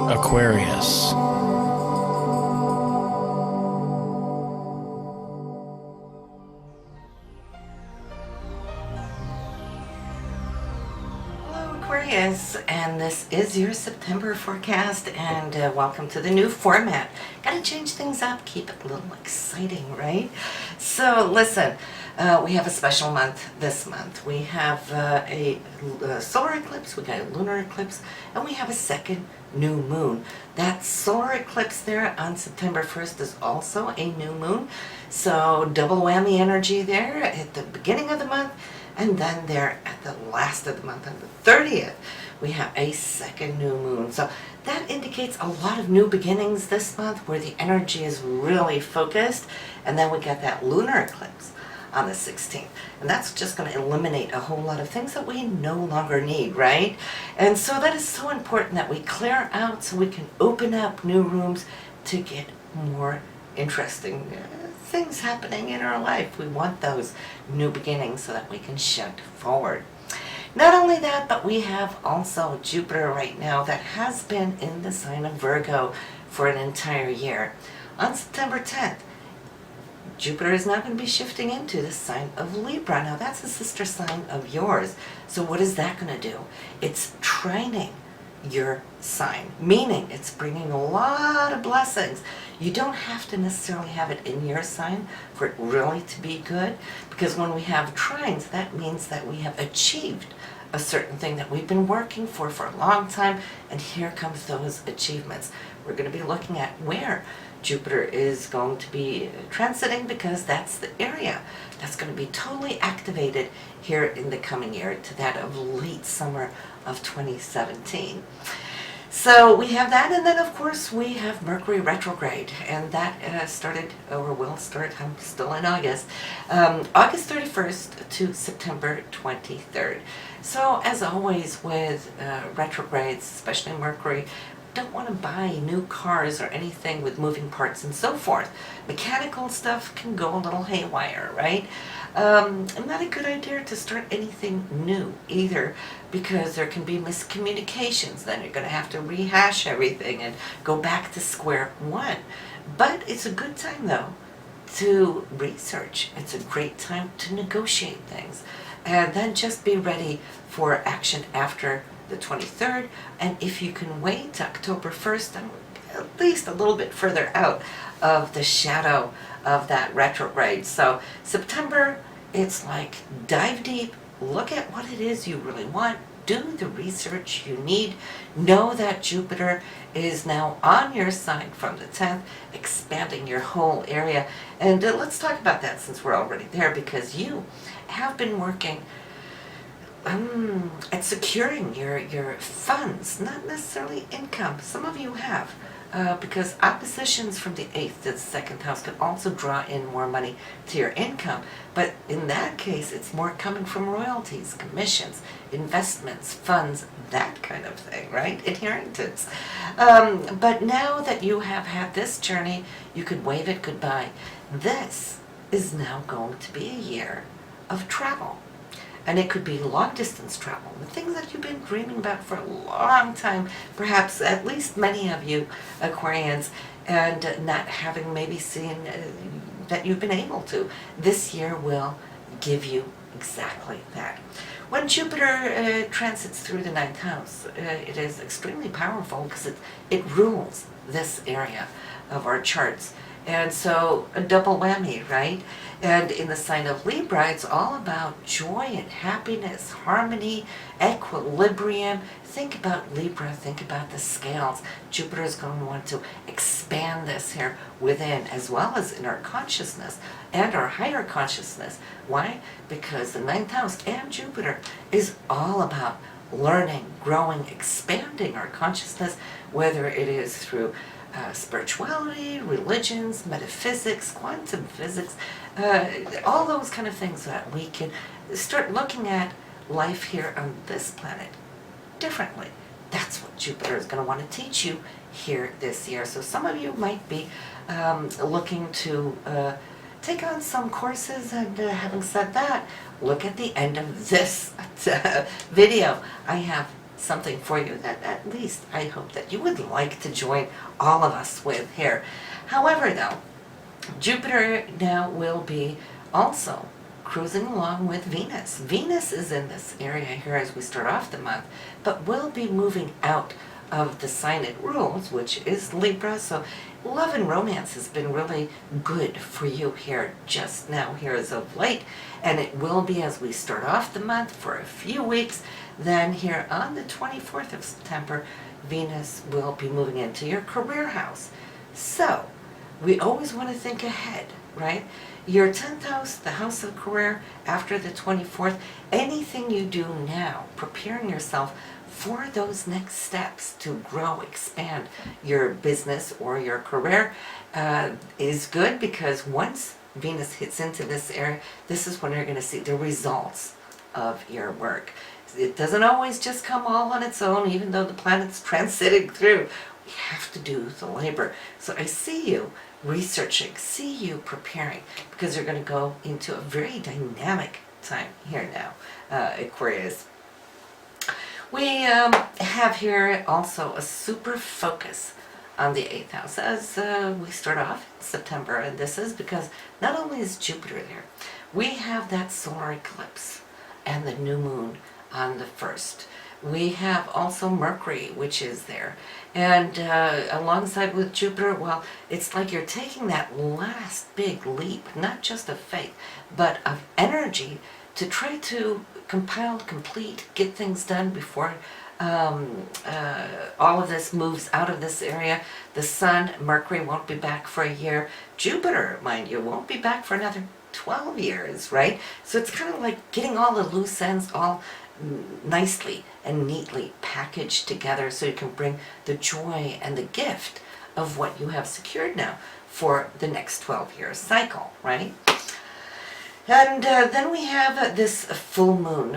Aquarius. Hello Aquarius, and this is your September forecast, and welcome to the new format. Gotta change things up, keep it a little exciting, right? So listen, we have a special month this month. We have a solar eclipse, we got a lunar eclipse, and we have a second new moon. That solar eclipse there on September 1st is also a new moon, so double whammy energy there at the beginning of the month, and then there at the last of the month on the 30th we have a second new moon. So that indicates a lot of new beginnings this month where the energy is really focused. And then we get that lunar eclipse on the 16th, and that's just going to eliminate a whole lot of things that we no longer need, right? And so that is so important that we clear out so we can open up new rooms to get more interesting things happening in our life. We want those new beginnings so that we can shift forward. Not only that, but we have also Jupiter right now that has been in the sign of Virgo for an entire year. On September 10th, Jupiter is now going to be shifting into the sign of Libra. Now that's a sister sign of yours. So what is that going to do? It's trining your sign, meaning it's bringing a lot of blessings. You don't have to necessarily have it in your sign for it really to be good, because when we have trines, that means that we have achieved a certain thing that we've been working for a long time, and here comes those achievements. We're going to be looking at where Jupiter is going to be transiting, because that's the area that's going to be totally activated here in the coming year, to that of late summer of 2017. So we have that, and then of course we have Mercury retrograde, and that started, or will start, I'm still in August, August 31st to September 23rd. So as always with retrogrades, especially Mercury, don't want to buy new cars or anything with moving parts and so forth. Mechanical stuff can go a little haywire, right? Not a good idea to start anything new either, because there can be miscommunications. Then you're going to have to rehash everything and go back to square one. But it's a good time though to research. It's a great time to negotiate things, and then just be ready for action after the 23rd, and if you can wait October 1st, and at least a little bit further out of the shadow of that retrograde. So September, it's like dive deep, look at what it is you really want, do the research you need, know that Jupiter is now on your side from the 10th, expanding your whole area. And let's talk about that since we're already there, because you have been working at securing your funds, not necessarily income. Some of you have, because oppositions from the 8th to the 2nd house can also draw in more money to your income. But in that case, it's more coming from royalties, commissions, investments, funds, that kind of thing, right? Inheritance. But now that you have had this journey, you could wave it goodbye. This is now going to be a year of travel. And it could be long distance travel, the things that you've been dreaming about for a long time, perhaps at least many of you Aquarians, and not having maybe seen that you've been able to. This year will give you exactly that. When Jupiter transits through the 9th house, it is extremely powerful because it rules this area of our charts. And so a double whammy, right? And in the sign of Libra, it's all about joy and happiness, harmony, equilibrium. Think about Libra, think about the scales. Jupiter is going to want to expand this here within, as well as in our consciousness and our higher consciousness. Why? Because the 9th house and Jupiter is all about learning, growing, expanding our consciousness, whether it is through spirituality, religions, metaphysics, quantum physics, all those kind of things, that we can start looking at life here on this planet differently. That's what Jupiter is going to want to teach you here this year. So some of you might be looking to take on some courses, and having said that, look at the end of this video. I have something for you that at least I hope that you would like to join all of us with here. However, though, Jupiter now will be also cruising along with Venus. Venus is in this area here as we start off the month, but will be moving out of the sign it rules, which is Libra. So love and romance has been really good for you here just now, here as of late, and it will be as we start off the month for a few weeks. Then here on the 24th of September, Venus will be moving into your career house. So we always want to think ahead, right? Your 10th house, the house of career, after the 24th, anything you do now, preparing yourself for those next steps to grow, expand your business or your career is good, because once Venus hits into this area, this is when you're going to see the results of your work. It doesn't always just come all on its own, even though the planet's transiting through. We have to do the labor. So I see you researching, see you preparing, because you're going to go into a very dynamic time here now, Aquarius. We have here also a super focus on the 8th house as we start off in September, and this is because not only is Jupiter there, we have that solar eclipse and the new moon on the 1st. We have also Mercury, which is there. And alongside with Jupiter, well, it's like you're taking that last big leap, not just of faith, but of energy to try to compile, complete, get things done before all of this moves out of this area. The Sun, Mercury won't be back for a year. Jupiter, mind you, won't be back for another 12 years, right? So it's kind of like getting all the loose ends all nicely and neatly packaged together so you can bring the joy and the gift of what you have secured now for the next 12-year cycle, right? And then we have this full moon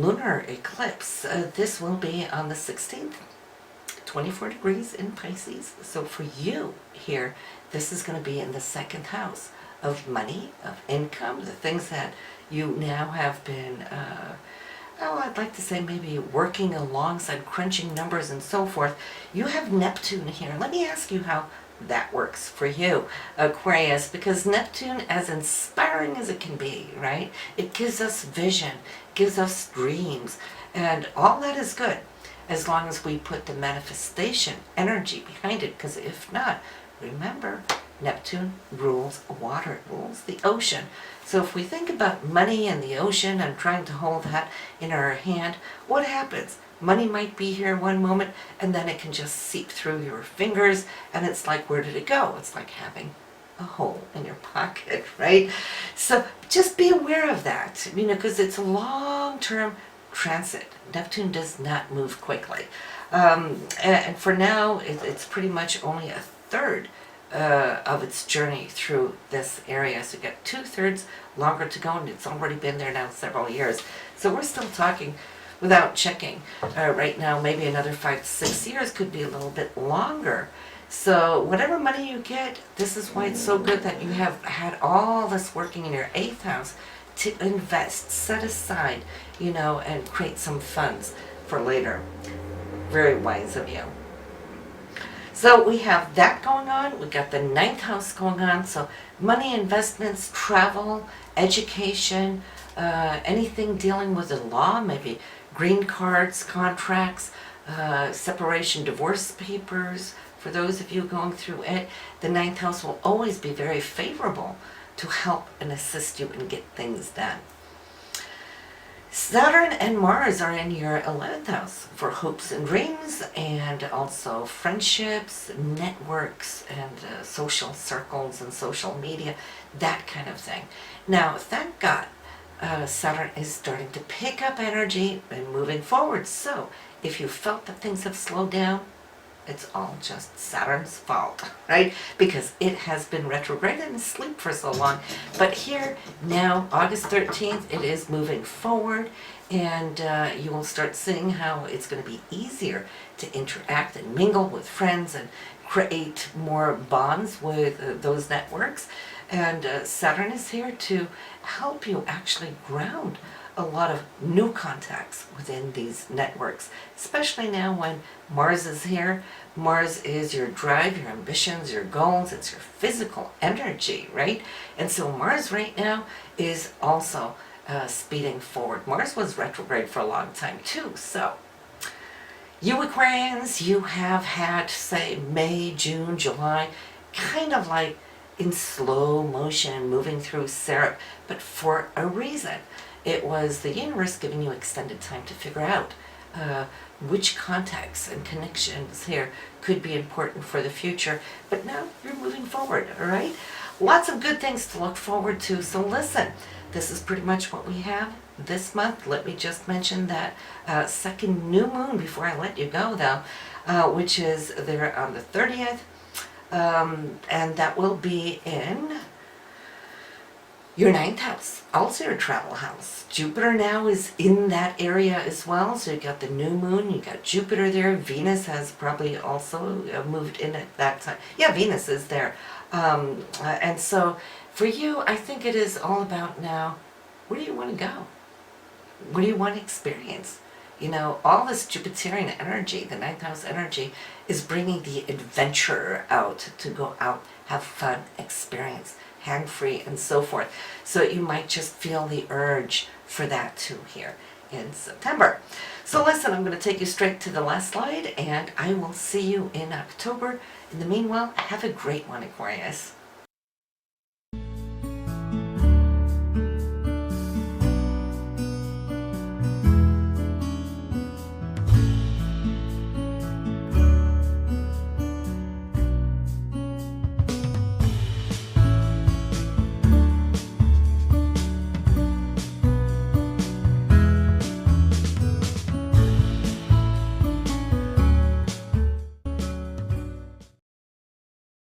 lunar eclipse. This will be on the 16th, 24 degrees in Pisces. So for you here, this is going to be in the 2nd house of money, of income, the things that you now have been I'd like to say maybe working alongside, crunching numbers and so forth. You have Neptune here. Let me ask you how that works for you, Aquarius, because Neptune, as inspiring as it can be, right? It gives us vision, gives us dreams, and all that is good as long as we put the manifestation energy behind it, because if not, remember, Neptune rules water, it rules the ocean. So if we think about money and the ocean and trying to hold that in our hand, what happens? Money might be here one moment and then it can just seep through your fingers, and it's like, where did it go? It's like having a hole in your pocket, right? So just be aware of that, because it's a long-term transit. Neptune does not move quickly. And for now, it's pretty much only a third of its journey through this area. So you got 2/3 longer to go, and it's already been there now several years. So we're still talking, without checking, right now, maybe another 5 to 6 years, could be a little bit longer. So whatever money you get, this is why it's so good that you have had all this working in your 8th house to invest, set aside, and create some funds for later. Very wise of you. So we have that going on. We got the 9th house going on. So money, investments, travel, education, anything dealing with the law, maybe green cards, contracts, separation, divorce papers. For those of you going through it, the 9th house will always be very favorable to help and assist you and get things done. Saturn and Mars are in your 11th house for hopes and dreams, and also friendships, networks, and social circles and social media, that kind of thing. Now, thank God, Saturn is starting to pick up energy and moving forward. So if you felt that things have slowed down, it's all just Saturn's fault, right? Because it has been retrograde and asleep for so long. But here, now, August 13th, it is moving forward, and you will start seeing how it's going to be easier to interact and mingle with friends and create more bonds with those networks. And Saturn is here to help you actually ground a lot of new contacts within these networks, especially now when Mars is here. Mars is your drive, your ambitions, your goals. It's your physical energy, right? And so Mars right now is also speeding forward. Mars was retrograde for a long time too. So you Aquarians, you have had, say, May, June, July, kind of like in slow motion, moving through syrup, but for a reason. It was the universe giving you extended time to figure out which contacts and connections here could be important for the future. But now you're moving forward, all right? Lots of good things to look forward to. So listen, this is pretty much what we have this month. Let me just mention that second new moon before I let you go, though, which is there on the 30th. And that will be in your 9th house, also your travel house. Jupiter now is in that area as well. So you got the new moon, you got Jupiter there. Venus has probably also moved in at that time. Yeah, Venus is there. And so for you, I think it is all about now, where do you want to go? What do you want to experience? You know, all this Jupiterian energy, the 9th house energy, is bringing the adventurer out to go out, have fun, experience, hang free, and so forth. So you might just feel the urge for that too here in September. So listen, I'm going to take you straight to the last slide, and I will see you in October. In the meanwhile, have a great one, Aquarius.